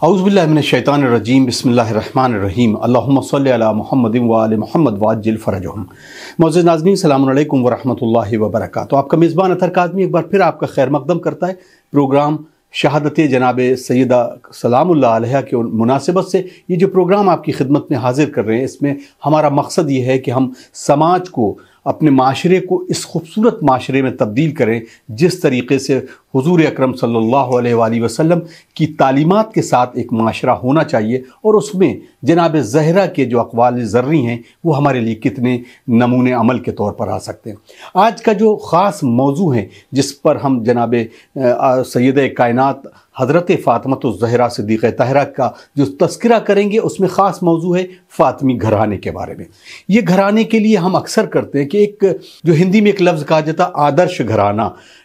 اعوذ باللہ من الشیطان الرجیم بسم اللہ الرحمن الرحیم اللہم صلی علی محمد و آل محمد وعجل فرجہم۔ معزز ناظرین السلام علیکم ورحمۃ اللہ وبرکاتہ۔ آپ کا میزبان اطہر کاظمی ایک بار پھر آپ کا خیر مقدم کرتا ہے۔ پروگرام شہادت جناب سیدہ سلام اللہ علیہ کے مناسبت سے یہ جو پروگرام آپ کی خدمت میں حاضر کر رہے ہیں، اس میں ہمارا مقصد یہ ہے کہ ہم سماج کو، اپنے معاشرے کو اس خوبصورت معاشرے میں تبدیل کریں جس طریقے سے حضور اکرم صلی اللہ علیہ وآلہ وسلم کی تعلیمات کے ساتھ ایک معاشرہ ہونا چاہیے، اور اس میں جناب زہرا کے جو اقوال زرعی ہیں وہ ہمارے لیے کتنے نمونے عمل کے طور پر آ سکتے ہیں۔ آج کا جو خاص موضوع ہے جس پر ہم جناب سیدہ کائنات حضرت فاطمۃ الزہرا صدیقہ طاہرہ کا جو تذکرہ کریں گے، اس میں خاص موضوع ہے فاطمی گھرانے کے بارے میں۔ یہ گھرانے کے لیے ہم اکثر کرتے ہیں کہ ایک جو ہندی میں ایک لفظ کہا جاتا ہے آدرش گھرانہ،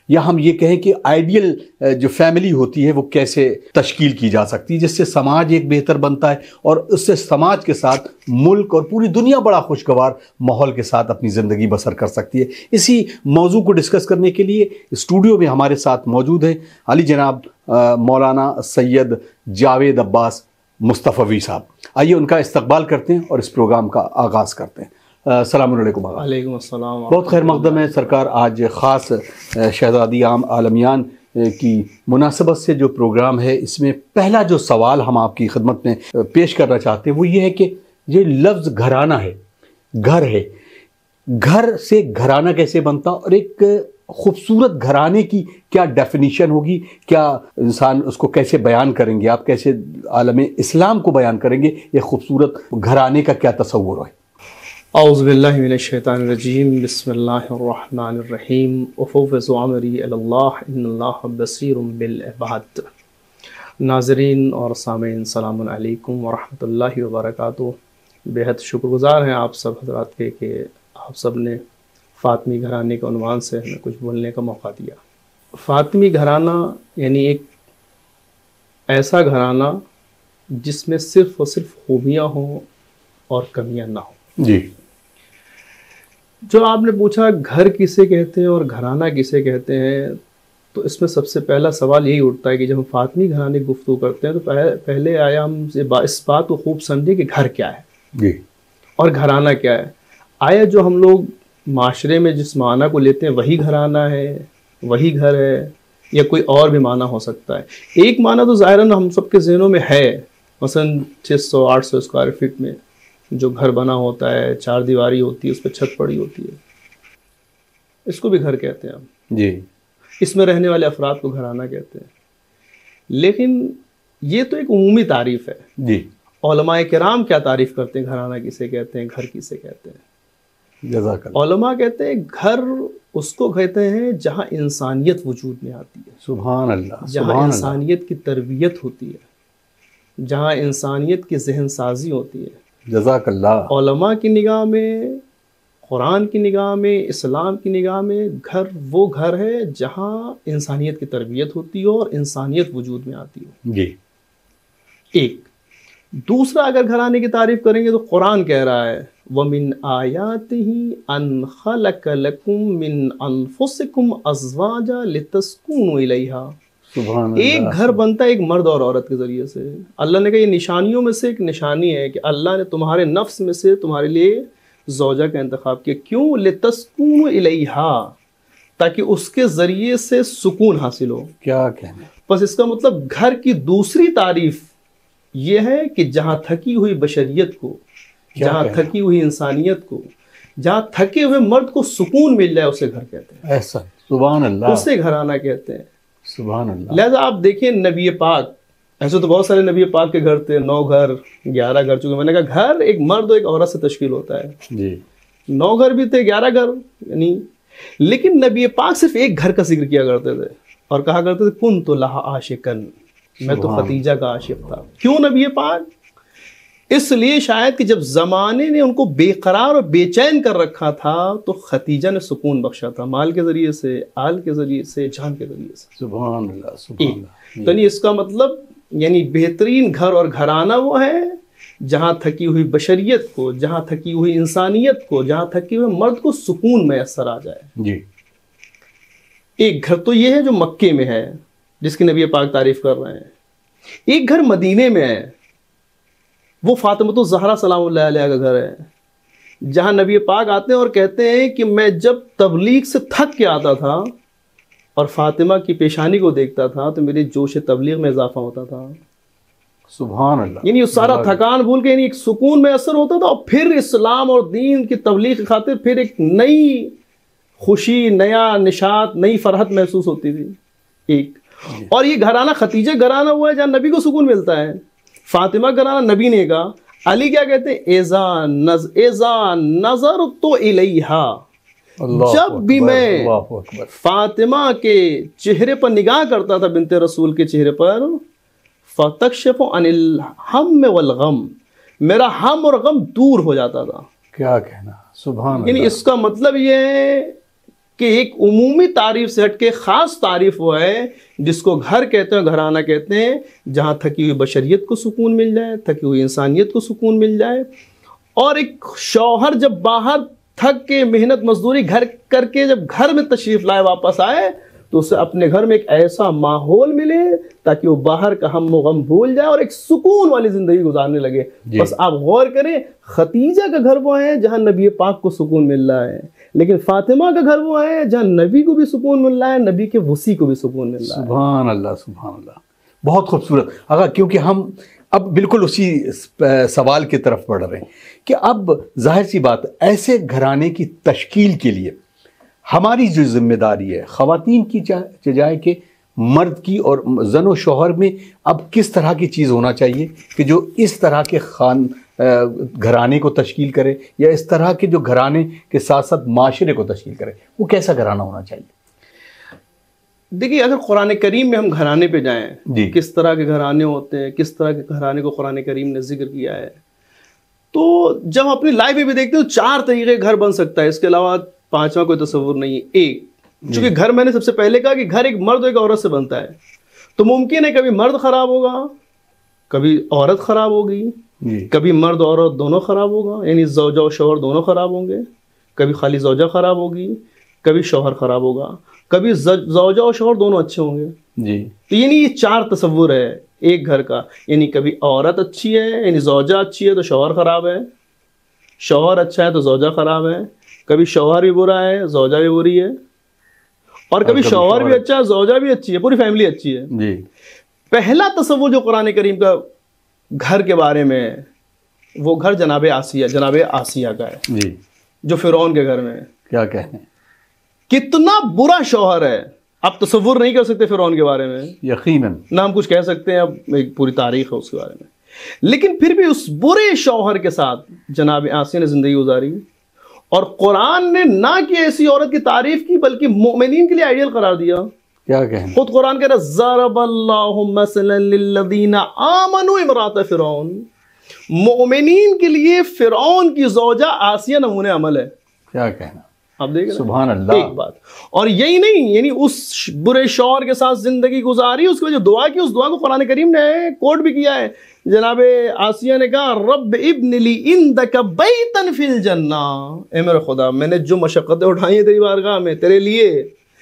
یا ہم یہ کہیں کہ آئیڈیل جو فیملی ہوتی ہے وہ کیسے تشکیل کی جا سکتی ہے جس سے سماج ایک بہتر بنتا ہے، اور اس سے سماج کے ساتھ ملک اور پوری دنیا بڑا خوشگوار ماحول کے ساتھ اپنی زندگی بسر کر سکتی ہے۔ اسی موضوع کو ڈسکس کرنے کے لیے اسٹوڈیو میں ہمارے ساتھ موجود ہیں علی جناب مولانا سید جاوید عباس مصطفی صاحب۔ آئیے ان کا استقبال کرتے ہیں اور اس پروگرام کا آغاز کرتے ہیں۔ السلام علیکم۔ وعلیکم السلام۔ بہت خیر مقدم ہے سرکار۔ آج خاص شہزادی عام عالمیان کی مناسبت سے جو پروگرام ہے، اس میں پہلا جو سوال ہم آپ کی خدمت میں پیش کرنا چاہتے ہیں وہ یہ ہے کہ یہ لفظ گھرانہ ہے، گھر ہے، گھر سے گھرانہ کیسے بنتا، اور ایک خوبصورت گھرانے کی کیا ڈیفینیشن ہوگی، کیا انسان اس کو کیسے بیان کریں گے، آپ کیسے عالم اسلام کو بیان کریں گے، یہ خوبصورت گھرانے کا کیا تصور ہے؟ اعوذ باللہ من الشیطان الرجیم بسم اللہ الرحمن الرحیم افوض امری الی اللہ ان اللہ بصیر بالعباد۔ ناظرین اور سامعین السلام علیکم ورحمۃ اللہ وبرکاتہ۔ بےحد شکر گزار ہیں آپ سب حضرات کے کہ آپ سب نے فاطمی گھرانے کے عنوان سے ہمیں کچھ بولنے کا موقع دیا۔ فاطمی گھرانہ یعنی ایک ایسا گھرانہ جس میں صرف اور صرف خوبیاں ہوں اور کمیاں نہ ہوں۔ جی، جو آپ نے پوچھا گھر کسے کہتے ہیں اور گھرانہ کسے کہتے ہیں، تو اس میں سب سے پہلا سوال یہی اٹھتا ہے کہ جب ہم فاطمی گھرانے کی گفتگو کرتے ہیں تو پہلے آیا ہم اس بات کو خوب سمجھے کہ گھر کیا ہے جی، اور گھرانہ کیا ہے۔ آیا جو ہم لوگ معاشرے میں جس معنی کو لیتے ہیں وہی گھرانہ ہے، وہی گھر ہے، یا کوئی اور بھی معنی ہو سکتا ہے؟ ایک معنی تو ظاہراً ہم سب کے ذہنوں میں ہے، مثلاً 600-800 اسکوائر فٹ میں جو گھر بنا ہوتا ہے، 4 دیواری ہوتی ہے، اس پہ چھت پڑی ہوتی ہے، اس کو بھی گھر کہتے ہیں ہم۔ جی، اس میں رہنے والے افراد کو گھرانہ کہتے ہیں۔ لیکن یہ تو ایک عمومی تعریف ہے۔ جی، علماء کرام کیا تعریف کرتے ہیں گھرانہ کسے کہتے ہیں، گھر کسے کہتے ہیں؟ جزاک اللہ۔ علماء کہتے ہیں گھر اس کو کہتے ہیں جہاں انسانیت وجود میں آتی ہے، سبحان اللہ، جہاں سبحان اللہ۔ انسانیت کی تربیت ہوتی ہے، جہاں انسانیت کی ذہن سازی ہوتی ہے۔ جزاک اللہ۔ علماء کی نگاہ میں، قرآن کی نگاہ میں، اسلام کی نگاہ میں گھر وہ گھر ہے جہاں انسانیت کی تربیت ہوتی ہو اور انسانیت وجود میں آتی ہو۔ جی، ایک دوسرا اگر گھرانے کی تعریف کریں گے تو قرآن کہہ رہا ہے وَمِنْ آيَاتِهِ أَنْ خَلَقَ لَكُم مِّنْ أَنفُسِكُمْ أَزْوَاجًا لِتَسْكُنُوا إِلَيْهَا۔ سبحان اللہ۔ ایک گھر بنتا ہے ایک مرد اور عورت کے ذریعے سے۔ اللہ نے کہا یہ نشانیوں میں سے ایک نشانی ہے کہ اللہ نے تمہارے نفس میں سے تمہارے لیے زوجہ کا انتخاب کیا۔ کیوں؟ لِتَسْكُنُوا إِلَيْهَا، تاکہ اس کے ذریعے سے سکون حاصل ہو۔ کیا کہنا ہے؟ بس اس کا مطلب گھر کی دوسری تعریف یہ ہے کہ جہاں تھکی ہوئی بشریت کو، جہاں تھکی ہوئی انسانیت کو، جہاں تھکے ہوئے مرد کو سکون مل جائے اسے گھر کہتے ہیں، ایسا، سبحان اللہ، اسے گھرانہ کہتے ہیں۔ سبحان اللہ۔ لہذا آپ دیکھیں نبی پاک، ایسے تو بہت سارے نبی پاک کے گھر تھے، 9 گھر 11 گھر، چونکہ میں نے کہا گھر ایک مرد اور ایک عورت سے تشکیل ہوتا ہے، جی، 9 گھر بھی تھے 11 گھر یعنی، لیکن نبی پاک صرف ایک گھر کا ذکر کیا کرتے تھے اور کہا کرتے تھے کنت لہا عاشقاً، میں تو خدیجہ کا عاشق تھا۔ کیوں نبی پاک؟ اس لیے شاید کہ جب زمانے نے ان کو بے قرار اور بے چین کر رکھا تھا تو خدیجہ نے سکون بخشا تھا، مال کے ذریعے سے، آل کے ذریعے سے، جان کے ذریعے سے۔ سبحان اللہ، سبحان اللہ۔ تو نہیں، اس کا مطلب یعنی بہترین گھر اور گھرانہ وہ ہے جہاں تھکی ہوئی بشریت کو، جہاں تھکی ہوئی انسانیت کو، جہاں تھکی ہوئے مرد کو سکون میسر آ جائے۔ جی، ایک گھر تو یہ ہے جو مکے میں ہے جس کی نبی پاک تعریف کر رہے ہیں، ایک گھر مدینے میں ہے، وہ فاطمۃ الزہرا سلام اللہ علیہ کا گھر ہے، جہاں نبی پاک آتے ہیں اور کہتے ہیں کہ میں جب تبلیغ سے تھک کے آتا تھا اور فاطمہ کی پیشانی کو دیکھتا تھا تو میرے جوش تبلیغ میں اضافہ ہوتا تھا. سبحان اللہ. یعنی اس سارا تھکان بھول کے یعنی ایک سکون میں اثر ہوتا تھا، اور پھر اسلام اور دین کی تبلیغ کی خاطر پھر ایک نئی خوشی، نیا نشاط، نئی فرحت محسوس ہوتی تھی. ایک اور یہ گھرانہ خدیجہ گھرانہ ہوا ہے جہاں نبی کو سکون ملتا ہے. فاطمہ گھرانہ نبی نے کہا. علی کیا کہتے ہیں؟ ایزا نظر تو الیہا، جب بھی میں فاطمہ کے چہرے پر نگاہ کرتا تھا، بنت رسول کے چہرے پر، فَتَكْشَفُ عَنِ الْحَمِّ وَالْغَمِّ، میرا ہم اور غم دور ہو جاتا تھا. کیا کہنا، سبحان اللہ. یعنی اس کا مطلب یہ ہے کہ ایک عمومی تعریف سے ہٹ کے خاص تعریف وہ ہے جس کو گھر کہتے ہیں، گھرانہ کہتے ہیں، جہاں تھکی ہوئی بشریت کو سکون مل جائے، تھکی ہوئی انسانیت کو سکون مل جائے. اور ایک شوہر جب باہر تھک کے محنت مزدوری گھر کر کے جب گھر میں تشریف لائے، واپس آئے، تو اسے اپنے گھر میں ایک ایسا ماحول ملے تاکہ وہ باہر کا ہم و غم بھول جائے اور ایک سکون والی زندگی گزارنے لگے. بس آپ غور کریں، خدیجہ کا گھر وہ ہے جہاں نبی پاک کو سکون مل رہا ہے، لیکن فاطمہ کا گھر وہ ہے جہاں نبی کو بھی سکون مل رہا ہے، نبی کے وصی کو بھی سکون مل رہا ہے. سبحان اللہ، سبحان اللہ. بہت خوبصورت. اگر کیونکہ ہم اب بالکل اسی سوال کی طرف بڑھ رہے ہیں کہ اب ظاہر سی بات، ایسے گھرانے کی تشکیل کے لیے ہماری جو ذمہ داری ہے کواتین کی چاہے کہ مرد کی، اور زن و شوہر میں اب کس طرح کی چیز ہونا چاہیے کہ جو اس طرح کے گھرانے کو تشکیل کرے، یا اس طرح کے جو گھرانے کے ساتھ ساتھ معاشرے کو تشکیل کرے، وہ کیسا گھرانہ ہونا چاہیے؟ دیکھیے، اگر قرآن کریم میں ہم گھرانے پہ جائیں، جی، کس طرح کے گھرانے ہوتے ہیں، کس طرح کے گھرانے کو قرآن کریم نے ذکر کیا ہے، تو جب اپنی لائف میں بھی دیکھتے ہیں 4 طریقے گھر بن سکتا ہے، اس کے علاوہ 5واں کوئی تصور نہیں ہے. ایک، چونکہ گھر میں نے سب سے پہلے کہا کہ گھر ایک مرد اور ایک عورت سے بنتا ہے، تو ممکن ہے کبھی مرد خراب ہوگا، کبھی عورت خراب ہوگی، کبھی مرد اور عورت دونوں خراب ہوگا، یعنی زوجہ اور شوہر دونوں خراب ہوں گے، کبھی خالی زوجہ خراب ہوگی، کبھی شوہر خراب ہوگا، کبھی زوجہ اور شوہر دونوں اچھے ہوں گے. جی، تو یعنی یہ 4 تصور ہے ایک گھر کا. یعنی کبھی عورت اچھی ہے، یعنی زوجہ اچھی ہے تو شوہر خراب ہے، شوہر اچھا ہے تو زوجہ خراب ہے، کبھی شوہر بھی برا ہے، زوجہ بھی بری ہے، اور کبھی شوہر بھی اچھا ہے، زوجہ بھی اچھی ہے، پوری فیملی اچھی ہے. جی. پہلا تصور جو قرآن کریم کا گھر کے بارے میں ہے، وہ گھر جناب آسیہ کا ہے. جی، جو فرعون کے گھر میں ہے. کیا کہنے، کتنا برا شوہر ہے، آپ تصور نہیں کر سکتے فرعون کے بارے میں. یقیناً نہ ہم کچھ کہہ سکتے ہیں، اب ایک پوری تاریخ ہے اس کے بارے میں. لیکن پھر بھی اس برے شوہر کے ساتھ جناب آسیہ نے زندگی گزاری، اور قرآن نے نہ کہ ایسی عورت کی تعریف کی بلکہ مومنین کے لیے آئیڈیل قرار دیا. کیا کہنے، خود قرآن کہہ رہا ہے ضرب اللہ مثلا للذین آمنوا امرأۃ فرعون، مومنین کے لیے فرعون کی زوجہ آسیہ نمونہ عمل ہے. کیا کہنا، آپ دیکھ رہے ہیں، سبحان اللہ. ایک بات. اور یہی نہیں، یعنی اس برے شوہر کے ساتھ زندگی گزاری، اس کی وجہ دعا کی، اس دعا کو قرآن کریم نے کوٹ بھی کیا ہے. جناب آسیہ نے کہا رب ابن لی عندک بیتا فی الجنہ، اے میرے خدا، میں نے جو مشقتیں اٹھائی ہیں تیری بارگاہ میں تیرے لیے،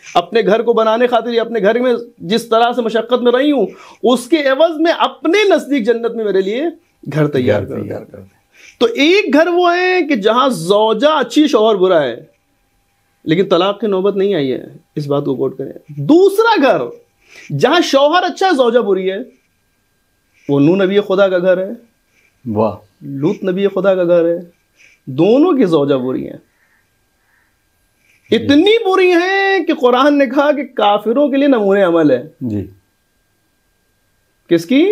اپنے گھر کو بنانے خاطر، اپنے گھر میں جس طرح سے مشقت میں رہی ہوں، اس کے عوض میں اپنے نزدیک جنت میں میرے لیے گھر تیار کر دے. تو ایک گھر وہ ہے کہ جہاں زوجہ اچھی، شوہر برا ہے، لیکن طلاق کی نوبت نہیں آئی ہے، اس بات کو کوٹ کریں. دوسرا گھر جہاں شوہر اچھا ہے، زوجہ بری ہے، وہ نوح نبی خدا کا گھر ہے، واہ، لوط نبی خدا کا گھر ہے. دونوں کی زوجہ بری ہیں، اتنی بری ہیں کہ قرآن نے کہا کہ کافروں کے لیے نمونہ عمل ہے. جی، کس کی؟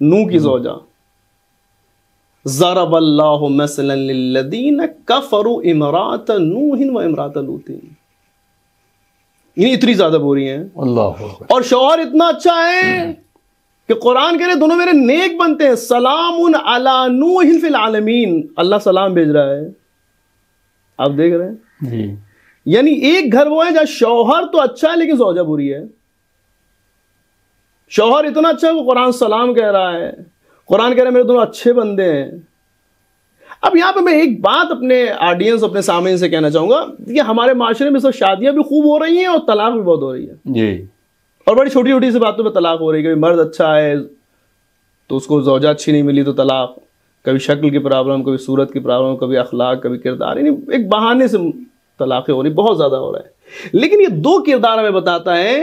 نوح کی زوجہ. ضرب اللہ مثلا للذین کفروا امرأۃ نوح و امرأۃ لوط، یعنی اتنی زیادہ بری ہیں. اللہ. اور شوہر اتنا اچھا ہے کہ قرآن کہہ رہے دونوں میرے نیک بنتے ہیں. سلام علی نوح فی العالمین، اللہ سلام بھیج رہا ہے. آپ دیکھ رہے ہیں. جی، یعنی ایک گھر وہ ہے جہاں شوہر تو اچھا ہے لیکن زوجہ بری ہے. شوہر اتنا اچھا ہے کہ قرآن سلام کہہ رہا ہے، قرآن کہہ رہا ہے میرے دونوں اچھے بندے ہیں. اب یہاں پہ میں ایک بات اپنے آڈینس، اپنے سامعین سے کہنا چاہوں گا کہ ہمارے معاشرے میں سب شادیاں بھی خوب ہو رہی ہیں اور طلاق بھی بہت ہو رہی ہے. جی، اور بڑی چھوٹی چھوٹی سی باتوں پہ طلاق ہو رہی ہے. کہ مرد اچھا ہے، تو اس کو زوجہ اچھی نہیں ملی تو طلاق، کبھی شکل کی پرابلم، کبھی صورت کی پرابلم، کبھی اخلاق، کبھی کردار، یعنی ایک بہانے سے طلاقیں ہو رہی، بہت زیادہ ہو رہا ہے۔ لیکن یہ دو کردار ہمیں بتاتا ہے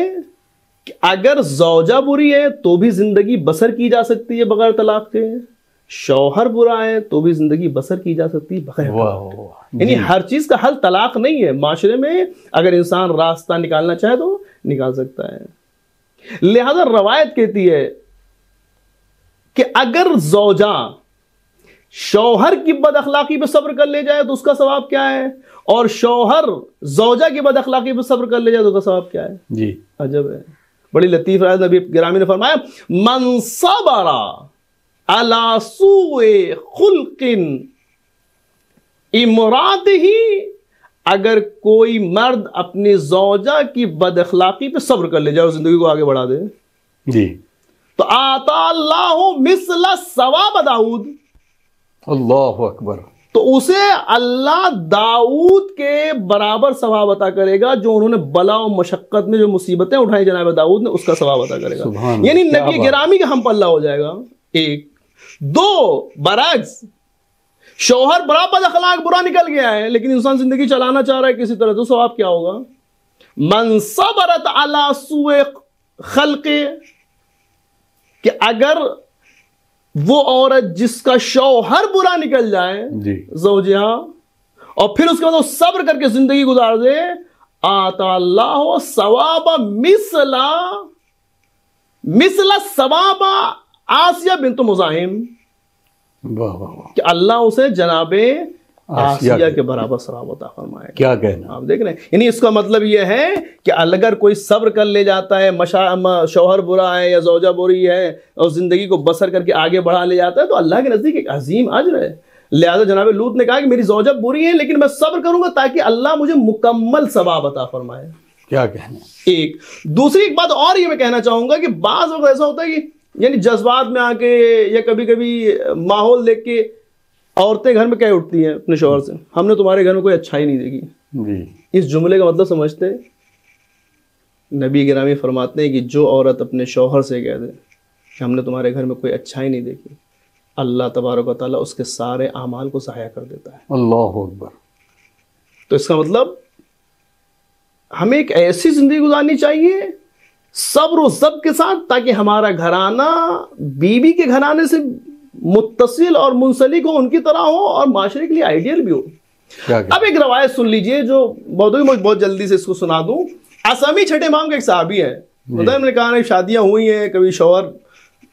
کہ اگر زوجہ بری ہے تو بھی زندگی بسر کی جا سکتی ہے بغیر طلاق کے، شوہر برا ہے تو بھی زندگی بسر کی جا سکتی ہے بغیر طلاق۔ یعنی ہر چیز کا حل طلاق نہیں ہے، معاشرے میں اگر انسان راستہ نکالنا چاہے تو نکال سکتا ہے۔ لہذا روایت کہتی ہے کہ اگر زوجہ شوہر کی بد اخلاقی پہ صبر کر لے جائے تو اس کا ثواب کیا ہے، اور شوہر زوجہ کی بد اخلاقی پہ صبر کر لے جائے تو اس کا ثواب کیا ہے؟ جی عجب ہے، بڑی لطیف رائے نبی گرامی نے فرمایا من صبر علی سوء خلق امرأتہ، اگر کوئی مرد اپنی زوجہ کی بد اخلاقی پہ صبر کر لے جائے اور زندگی کو آگے بڑھا دے جی، تو آتا اللہ مثل ثواب داؤد، اللہ اکبر، تو اسے اللہ داؤد کے برابر ثواب عطا کرے گا جو انہوں نے بلا و مشقت میں جو مصیبتیں اٹھائی جناب داؤد نے، اس کا ثواب عطا کرے گا۔ یعنی نبی گرامی کا ہم پلہ ہو جائے گا ایک۔ دو برعکس، شوہر بڑا بد اخلاق برا نکل گیا ہے لیکن انسان زندگی چلانا چاہ رہا ہے کسی طرح، تو ثواب کیا ہوگا؟ من صبرت علی سوء خلق، کہ اگر وہ عورت جس کا شوہر برا نکل جائے زوجہ اور پھر اس کے بعد وہ صبر کر کے زندگی گزار دے، آتا اللہ ثواب مثل ثواب آسیہ بنت مزاحم، کہ اللہ اسے جناب آسیہ کے برابر ثواب عطا فرمائے۔ کیا کہنا، آپ دیکھ رہے ہیں، یعنی اس کا مطلب یہ ہے کہ اگر کوئی صبر کر لے جاتا ہے، شوہر برا ہے یا زوجہ بری ہے اور زندگی کو بسر کر کے آگے بڑھا لے جاتا ہے تو اللہ کے نزدیک ایک عظیم اجر ہے۔ لہذا جناب لوط نے کہا کہ میری زوجہ بری ہے لیکن میں صبر کروں گا تاکہ اللہ مجھے مکمل ثواب عطا فرمائے۔ کیا کہنا ایک۔ دوسری ایک بات اور یہ میں کہنا چاہوں گا کہ بعض وقت ایسا ہوتا ہے کہ یعنی جذبات میں آ کے یا کبھی کبھی ماحول دیکھ کے عورتیں گھر میں کہہ اٹھتی ہیں اپنے شوہر سے، ہم نے تمہارے گھر میں کوئی اچھائی نہیں دیکھی۔ اس جملے کا مطلب سمجھتے ہیں؟ نبی گرامی فرماتے ہیں کہ جو عورت اپنے شوہر سے کہہ دے کہ ہم نے تمہارے گھر میں کوئی اچھائی نہیں دیکھی، اللہ تبارک و تعالیٰ اس کے سارے اعمال کو ضائع کر دیتا ہے۔ اللہ اکبر۔ تو اس کا مطلب ہمیں ایک ایسی زندگی گزارنی چاہیے صبر و ضبط کے ساتھ تاکہ ہمارا گھرانہ بیوی کے گھرانے سے متصل اور منسلک ہو، ان کی طرح ہو اور معاشرے کے لیے آئیڈیل بھی ہو۔ اب ایک روایت سن لیجئے جو بہت جلدی سے اس کو سنا دوں۔ اسمی چھٹے امام کے ایک صحابی ہیں، انہوں نے کہا شادیاں ہوئی ہیں، کبھی شوہر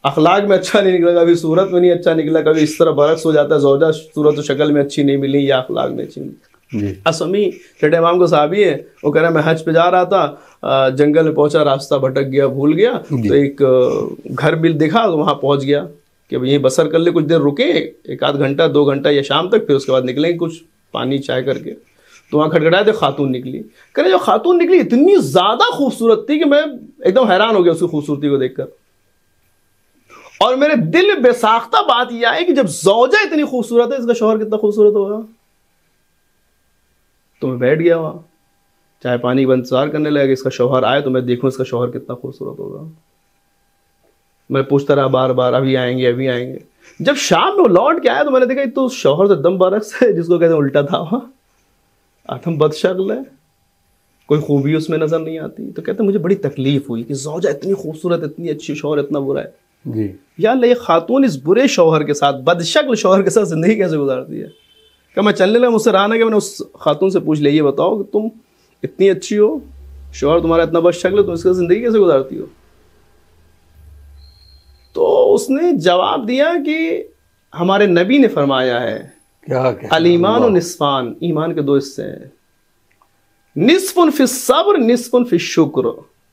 اخلاق میں اچھا نہیں نکلا، کبھی صورت میں نہیں اچھا نکلا، کبھی اس طرح برعکس ہو جاتا ہے، زوجہ صورت و شکل میں اچھی نہیں ملی یا اخلاق میں اچھی ملی۔ اسمی چھٹے امام کو صحابی ہے، وہ کہہ رہا میں حج پہ جا رہا تھا، جنگل میں پہنچا، راستہ بھٹک گیا، بھول گیا، تو ایک گھر بھی دیکھا تو وہاں پہنچ گیا کہ یہیں بسر کر لے، کچھ دیر رکے، ایک آدھ گھنٹہ 2 گھنٹہ یا شام تک، پھر اس کے بعد نکلیں گے کچھ پانی چائے کر کے۔ تو وہاں کھٹکھٹایا تو خاتون نکلی، کہنے جو خاتون نکلی اتنی زیادہ خوبصورت تھی کہ میں ایک دم حیران ہو گیا اس کی خوبصورتی کو دیکھ کر، اور میرے دل میں بے ساختہ بات یہ آئی کہ جب زوجہ اتنی خوبصورت ہے اس کا شوہر کتنا خوبصورت ہوگا۔ تو میں بیٹھ گیا وہاں، چائے پانی کا انتظار کرنے لگا کہ اس کا شوہر آئے تو میں دیکھوں اس کا شوہر کتنا خوبصورت ہوگا۔ میں پوچھتا رہا بار بار، ابھی آئیں گے ابھی آئیں گے۔ جب شام میں وہ لوٹ کے آیا تو میں نے دیکھا یہ تو شوہر سے دم برعکس ہے، جس کو کہتے ہیں الٹا تھا، آدم بد شکل ہے، کوئی خوبی اس میں نظر نہیں آتی۔ تو کہتے ہیں مجھے بڑی تکلیف ہوئی کہ زوجہ اتنی خوبصورت، اتنی اچھی، شوہر اتنا برا ہے۔ یا اللہ یہ خاتون اس برے شوہر کے ساتھ، بد شکل شوہر کے ساتھ زندگی کیسے گزارتی ہے؟ کہ میں چلنے لگا، مجھ سے رہا نہ کہ میں نے اس خاتون سے پوچھ لیا یہ بتاؤ کہ تم اتنی اچھی ہو، شوہر تمہارا اتنا بد شکل ہے، تم اس کے زندگی کیسے گزارتی ہو؟ تو اس نے جواب دیا کہ ہمارے نبی نے فرمایا ہے الایمان و نصفان، ایمان کے 2 حصے ہیں، نصف فی الصبر نصف فی الشکر،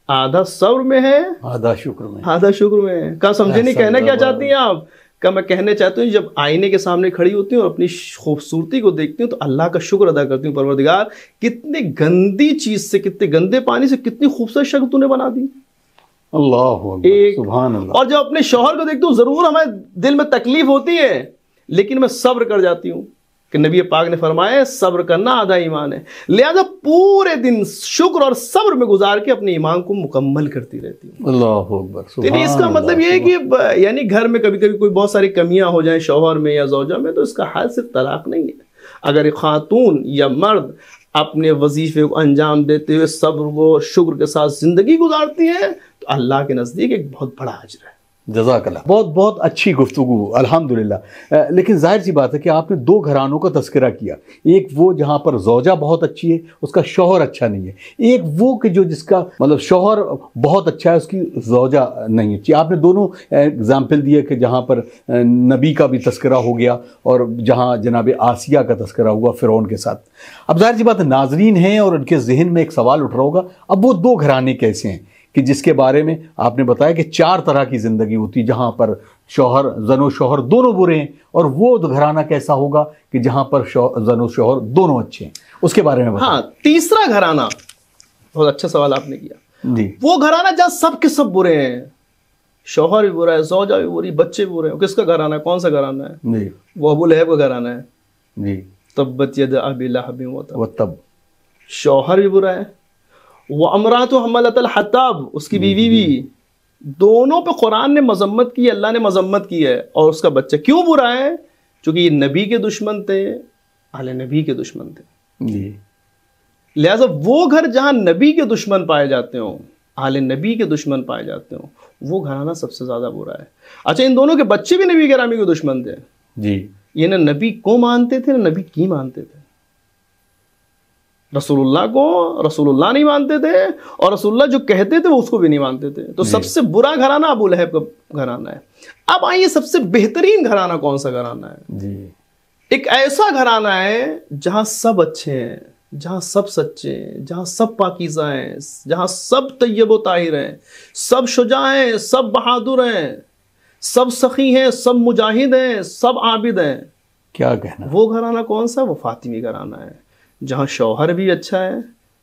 آدھا صبر میں ہے آدھا شکر میں ہے۔ کہا سمجھے نہیں، کہنا کیا چاہتی ہیں آپ؟ کہ میں کہنے چاہتی ہوں جب آئینے کے سامنے کھڑی ہوتی ہوں اور اپنی خوبصورتی کو دیکھتی ہوں تو اللہ کا شکر ادا کرتی ہوں، پروردگار کتنے گندی چیز سے، کتنے گندے پانی سے کتنی خوبصورت شکل تو نے بنا دی۔ اللہ سبحان اللہ۔ اور جب اپنے شوہر کو دیکھتا ہوں ضرور ہمیں دل میں تکلیف ہوتی ہے لیکن میں صبر کر جاتی ہوں کہ نبی پاک نے فرمایا صبر کرنا آدھا ایمان ہے، لہذا پورے دن شکر اور صبر میں گزار کے اپنے ایمان کو مکمل کرتی رہتی ہے۔ اللہ اکبر، یعنی اس کا مطلب یہ ہے کہ یعنی گھر میں کبھی کبھی کوئی بہت ساری کمیاں ہو جائیں شوہر میں یا زوجہ میں، تو اس کا حل صرف طلاق نہیں ہے۔ اگر ایک خاتون یا مرد اپنے وظیفے کو انجام دیتے ہوئے صبر و شکر کے ساتھ زندگی گزارتی ہیں تو اللہ کے نزدیک ایک بہت بڑا اجر ہے۔ جزاک اللہ، بہت بہت اچھی گفتگو الحمدللہ۔ لیکن ظاہر سی بات ہے کہ آپ نے دو گھرانوں کا تذکرہ کیا، ایک وہ جہاں پر زوجہ بہت اچھی ہے اس کا شوہر اچھا نہیں ہے، ایک وہ کہ جس کا مطلب شوہر بہت اچھا ہے اس کی زوجہ نہیں اچھی۔ آپ نے دونوں اگزامپل دیے کہ جہاں پر نبی کا بھی تذکرہ ہو گیا اور جہاں جناب آسیہ کا تذکرہ ہوا فرعون کے ساتھ۔ اب ظاہر سی بات ہے ناظرین ہیں اور ان کے ذہن میں ایک سوال اٹھ رہا ہوگا، اب وہ دو گھرانے کیسے ہیں کہ جس کے بارے میں آپ نے بتایا کہ 4 طرح کی زندگی ہوتی جہاں پر شوہر زن و شوہر دونوں برے ہیں، اور وہ گھرانہ کیسا ہوگا کہ جہاں پر زن و شوہر دونوں اچھے ہیں، اس کے بارے میں بتائیں۔ ہاں، تیسرا گھرانہ، بہت اچھا سوال آپ نے کیا، جی، وہ گھرانہ جہاں سب کے سب برے ہیں، شوہر بھی برا ہے، زوجہ بھی بری، بچے بھی برے ہیں، کس کا گھرانہ ہے؟ کون سا گھرانہ ہے؟ جی وہ ابو لہب کا گھرانہ ہے۔ جی، تبت ید ابی لہب وتب، وتب، شوہر بھی برا ہے، وہ امرات حملۃ الحطب، اس کی بیوی بھی، دونوں پہ قرآن نے مذمت کی ہے، اللہ نے مذمت کی ہے، اور اس کا بچہ کیوں برا ہے؟ چونکہ یہ نبی کے دشمن تھے، اہل نبی کے دشمن تھے، جی، لہٰذا وہ گھر جہاں نبی کے دشمن پائے جاتے ہوں، اہل نبی کے دشمن پائے جاتے ہوں، وہ گھرانہ سب سے زیادہ برا ہے۔ اچھا، ان دونوں کے بچے بھی نبی گرامی کے دشمن تھے، جی، یہ نہ نبی کو مانتے تھے نہ نبی کی مانتے تھے، رسول اللہ کو رسول اللہ نہیں مانتے تھے، اور رسول اللہ جو کہتے تھے وہ اس کو بھی نہیں مانتے تھے۔ تو سب سے برا گھرانہ ابو لہب کا گھرانہ ہے۔ اب آئیے سب سے بہترین گھرانہ کون سا گھرانہ ہے؟ جی، ایک ایسا گھرانہ ہے جہاں سب اچھے ہیں، جہاں سب سچے ہیں، جہاں سب پاکیزہ ہیں، جہاں سب طیب و طاہر ہیں، سب شجاع ہیں، سب بہادر ہیں، سب سخی ہیں، سب مجاہد ہیں، سب عابد ہیں۔ کیا کہنا؟ وہ گھرانہ کون سا؟ وہ فاطمی گھرانہ ہے، جہاں شوہر بھی اچھا ہے،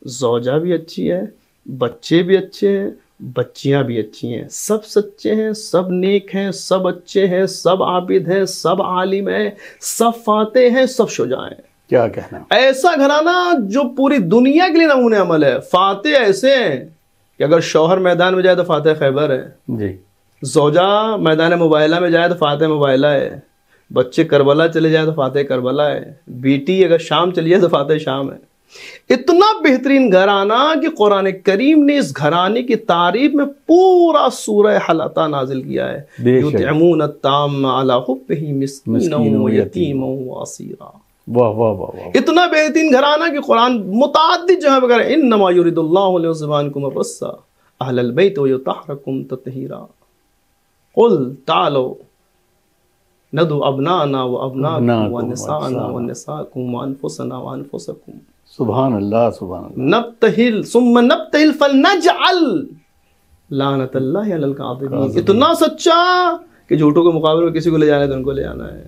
زوجہ بھی اچھی ہے، بچے بھی اچھے ہیں، بچیاں بھی اچھی ہیں، سب سچے ہیں، سب نیک ہیں، سب اچھے ہیں، سب عابد ہیں، سب عالم ہیں، سب فاتح ہیں، سب شجاع ہیں۔ کیا کہنا؟ ایسا گھرانہ جو پوری دنیا کے لیے نمونے عمل ہے۔ فاتح ایسے ہیں کہ اگر شوہر میدان میں جائے تو فاتح خیبر ہے، جی، زوجہ میدان مباہلہ میں جائے تو فاتح مباہلہ ہے، بچے کربلا چلے جائے تو فاتح کربلا ہے، بیٹی اگر شام چلی جائے تو فاتح شام ہے۔ اتنا بہترین گھرانہ کہ قرآن کریم نے اس گھرانے کی تعریف میں پورا سورہ حلقہ نازل کیا ہے، یطعمون الطعام علی حبہ مسکینا و یتیما و اسیرا۔ واہ واہ واہ واہ، اتنا بہترین گھرانہ کہ قرآن متعدد جگہ پہ کہہ رہا ہے انما یرید اللہ لیذھب عنکم الرجس اہل البیت ویطہرکم تطہیرا قل تعالوا ندعو ابناءنا وابناءکم ونساءنا ونساءکم وانفسنا وانفسکم سبحان اللہ، سبحان اللہ، نبتہل ثم نبتہل فلنجعل لعنت اللہ علی الکاذبین۔ اتنا سچا کہ جھوٹوں کے مقابلے میں کسی کو لے جانا ہے تو ان کو لے جانا ہے۔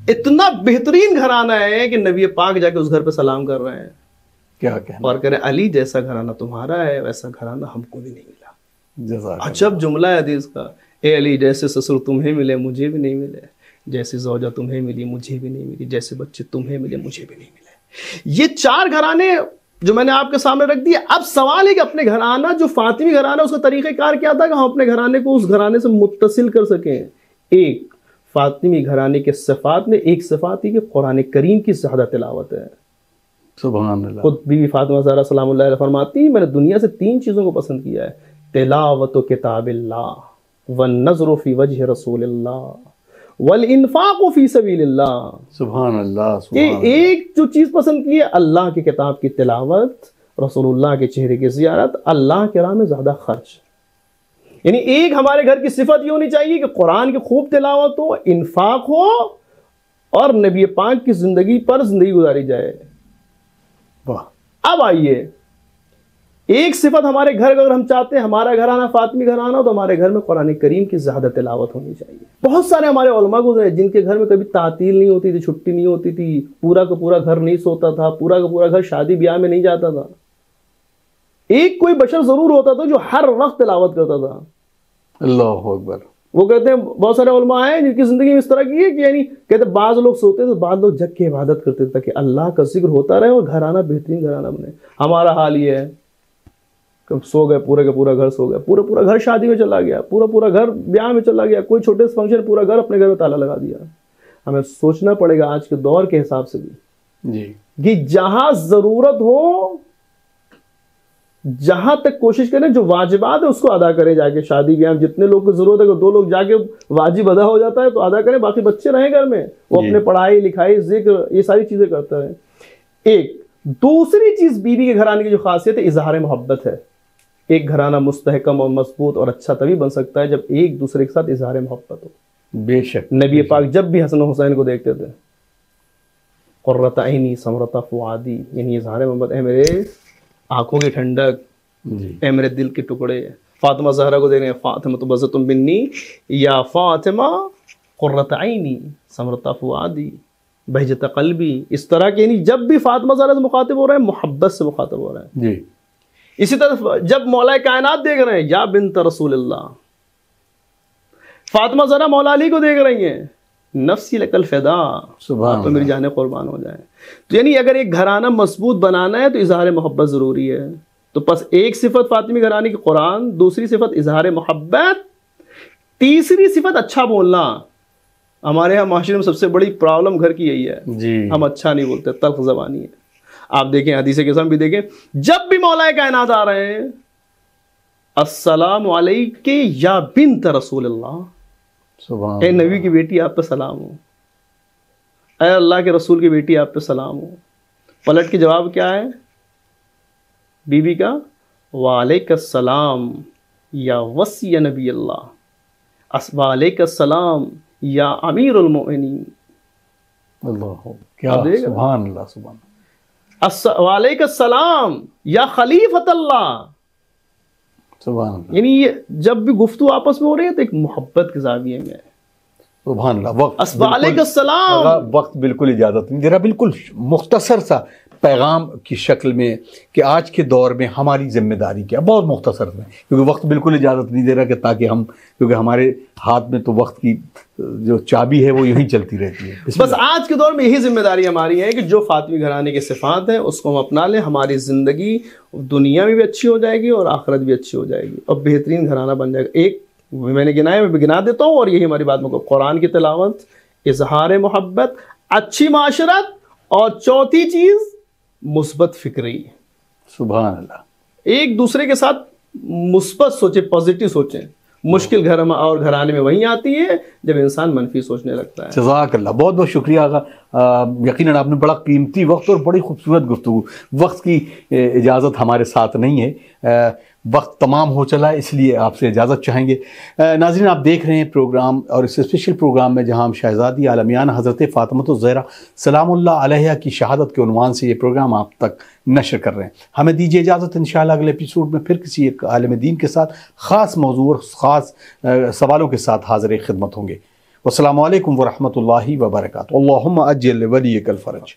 اتنا بہترین گھرانہ ہے کہ نبی پاک جا کے اس گھر پہ سلام کر رہے ہیں کیا کہنا؟ اور کہہ رہے ہیں علی جیسا گھرانہ تمہارا ہے ویسا گھرانہ ہم کو بھی نہیں ملا۔ جزاک اللہ۔ عجب جملہ ہے حدیث کا، اے علی جیسے سسر تمہیں ملے مجھے بھی نہیں ملے، جیسے زوجہ تمہیں ملی مجھے بھی نہیں ملی، جیسے بچے تمہیں ملے مجھے بھی نہیں ملے۔ یہ 4 گھرانے جو میں نے آپ کے سامنے رکھ دیے۔ اب سوال ہے کہ اپنے گھرانہ جو فاطمی گھرانہ اس کا طریقہ کار کیا تھا کہ ہم اپنے گھرانے کو اس گھرانے سے متصل کر سکیں۔ ایک فاطمی گھرانے کے صفات میں ایک صفات ہی کہ قرآن کریم کی زیادہ تلاوت ہے۔ سبحان اللہ۔ خود بی بی فاطمہ زہرا سلام اللہ علیہ فرماتی ہیں میں نے دنیا سے 3 چیزوں کو پسند کیا ہے، تلاوت کتاب اللہ، والنظر فی وجہ رسول اللہ، والانفاق فی سبیل اللہ۔ سبحان اللہ، کہ سبحان اللہ۔ ایک جو چیز پسند کی ہے اللہ کی کتاب کی تلاوت، رسول اللہ کے چہرے کی زیارت، اللہ کے راہ میں زیادہ خرچ۔ یعنی ایک ہمارے گھر کی صفت یہ ہونی چاہیے کہ قرآن کی خوب تلاوت ہو، انفاق ہو، اور نبی پاک کی زندگی پر زندگی گزاری جائے۔ واہ، اب آئیے ایک صفت ہمارے گھر کا اگر ہم چاہتے ہیں ہمارا گھرانہ فاطمی گھرانہ تو ہمارے گھر میں قرآن کریم کی زیادہ تلاوت ہونی چاہیے۔ بہت سارے ہمارے علماء گزرے جن کے گھر میں کبھی تعطیل نہیں ہوتی تھی، چھٹی نہیں ہوتی تھی، پورا کا پورا گھر نہیں سوتا تھا، پورا کا پورا گھر شادی بیاہ میں نہیں جاتا تھا۔ ایک کوئی بشر ضرور ہوتا تھا جو ہر وقت تلاوت کرتا تھا۔ اللہ اکبر۔ وہ کہتے ہیں بہت سارے علماء ہیں جن کی زندگی میں اس طرح کی ہے کہ یعنی کہتے ہیں بعض لوگ سوتے ہیں تو بعض لوگ جگ کے عبادت کرتے تھے تاکہ اللہ کا ذکر ہوتا رہے اور گھرانہ بہترین گھرانہ بنے. ہمارا حال یہ ہے کہ سو گئے پورے کا پورا گھر سو گیا, پورا گھر شادی میں چلا گیا, پورا گھر بیاہ میں چلا گیا, کوئی چھوٹے سے فنکشن پورا گھر اپنے گھر میں تالا لگا دیا. ہمیں سوچنا پڑے گا آج کے دور کے حساب سے بھی جی کہ جہاں ضرورت ہو جہاں تک کوشش کریں جو واجبات ہے اس کو ادا کریں. جا کے شادی بیاہ جتنے لوگ کو ضرورت ہے کہ 2 لوگ جا کے واجب ادا ہو جاتا ہے تو ادا کریں, باقی بچے رہیں گھر میں, وہ اپنے پڑھائی لکھائی ذکر یہ ساری چیزیں کرتے رہیں. ایک دوسری چیز بیوی کے گھرانے کی جو خاصیت ہے اظہار محبت ہے. ایک گھرانہ مستحکم اور مضبوط اور اچھا تبھی بن سکتا ہے جب ایک دوسرے کے ساتھ اظہار محبت ہو. بے شک نبی پاک جب بھی حسن و حسین کو دیکھتے تھے قرۃ عینی ثمرۃ فؤادی, یعنی اظہار محبت, اے میرے آنکھوں کی ٹھنڈک, اے میرے دل کے ٹکڑے. فاطمہ زہرا کو دیکھ رہے ہیں, فاطمہ بزۃ منی یا فاطمہ قرۃ عینی ثمرۃ فؤادی بہجت قلبی. اس طرح کے یعنی جب بھی فاطمہ زہرا سے مخاطب ہو رہے ہیں محبت سے مخاطب ہو رہے ہیں. جی اسی طرح جب مولا کائنات دیکھ رہے ہیں یا بنت رسول اللہ, فاطمہ زہرا مولا علی کو دیکھ رہی ہیں نفسی لک الفدا, سبحان تو میری جانیں قربان ہو جائیں. تو یعنی اگر ایک گھرانہ مضبوط بنانا ہے تو اظہار محبت ضروری ہے. تو پس ایک صفت فاطمی گھرانے کی قرآن, دوسری صفت اظہار محبت, تیسری صفت اچھا بولنا. ہمارے ہاں معاشرے میں سب سے بڑی پرابلم گھر کی یہی ہے, جی ہم اچھا نہیں بولتے, تلخ زبانی ہے. آپ دیکھیں حدیث کے ساتھ بھی دیکھیں, جب بھی مولا کائنات آ رہے ہیں السلام علیک یا بنت رسول اللہ, سبحان اے نبی کی بیٹی آپ پہ سلام ہو, اے اللہ کے رسول کی بیٹی آپ پہ سلام ہو. پلٹ کے جواب کیا ہے بی بی کا, وعلیک السلام یا وصی نبی اللہ, وعلیک السلام یا امیر المؤمنین. اللہ کیا سبحان اللہ سبحان اللہ. وعلیک السلام یا خلیفۃ اللہ. سبحان اللہ. یعنی یہ جب بھی گفتگو آپس میں ہو رہی ہے تو ایک محبت کے زاویے میں ہے. سبحان اللہ. وقت وعلیک السلام, وقت بالکل اجازت نہیں دے رہا. بالکل مختصر سا پیغام کی شکل میں کہ آج کے دور میں ہماری ذمہ داری کیا, بہت مختصر ہے کیونکہ وقت بالکل اجازت نہیں دے رہا کہ تاکہ ہم, کیونکہ ہمارے ہاتھ میں تو وقت کی جو چابی ہے وہ یہیں چلتی رہتی ہے. بس آج کے دور میں یہی ذمہ داری ہماری ہے کہ جو فاطمی گھرانے کے صفات ہیں اس کو ہم اپنا لیں. ہماری زندگی دنیا میں بھی اچھی ہو جائے گی اور آخرت بھی اچھی ہو جائے گی اور بہترین گھرانہ بن جائے گا. ایک میں نے گنایا, میں گنا دیتا ہوں, اور یہی ہماری بات میں قرآن کی تلاوت, اظہار محبت, اچھی معاشرت, اور چوتھی چیز مثبت فکری. سبحان اللہ. ایک دوسرے کے ساتھ مثبت سوچیں, پازیٹیو سوچیں. مشکل گھر اور گھرانے میں وہیں آتی ہے جب انسان منفی سوچنے لگتا ہے. جزاک اللہ, بہت بہت شکریہ آقا. یقیناً آپ نے بڑا قیمتی وقت اور بڑی خوبصورت گفتگو, وقت کی اجازت ہمارے ساتھ نہیں ہے, وقت تمام ہو چلا ہے, اس لیے آپ سے اجازت چاہیں گے. ناظرین آپ دیکھ رہے ہیں پروگرام, اور اس اسپیشل پروگرام میں جہاں ہم شہزادی عالمیان حضرت فاطمہ الزہرا سلام اللہ علیہا کی شہادت کے عنوان سے یہ پروگرام آپ تک نشر کر رہے ہیں. ہمیں دیجیے اجازت, انشاءاللہ اگلے ایپیسوڈ میں پھر کسی ایک عالم دین کے ساتھ خاص موضوع اور خاص سوالوں کے ساتھ حاضر خدمت ہوں گے. والسلام علیکم ورحمۃ اللہ وبرکاتہ. اللہم اجل ولیک الفرج.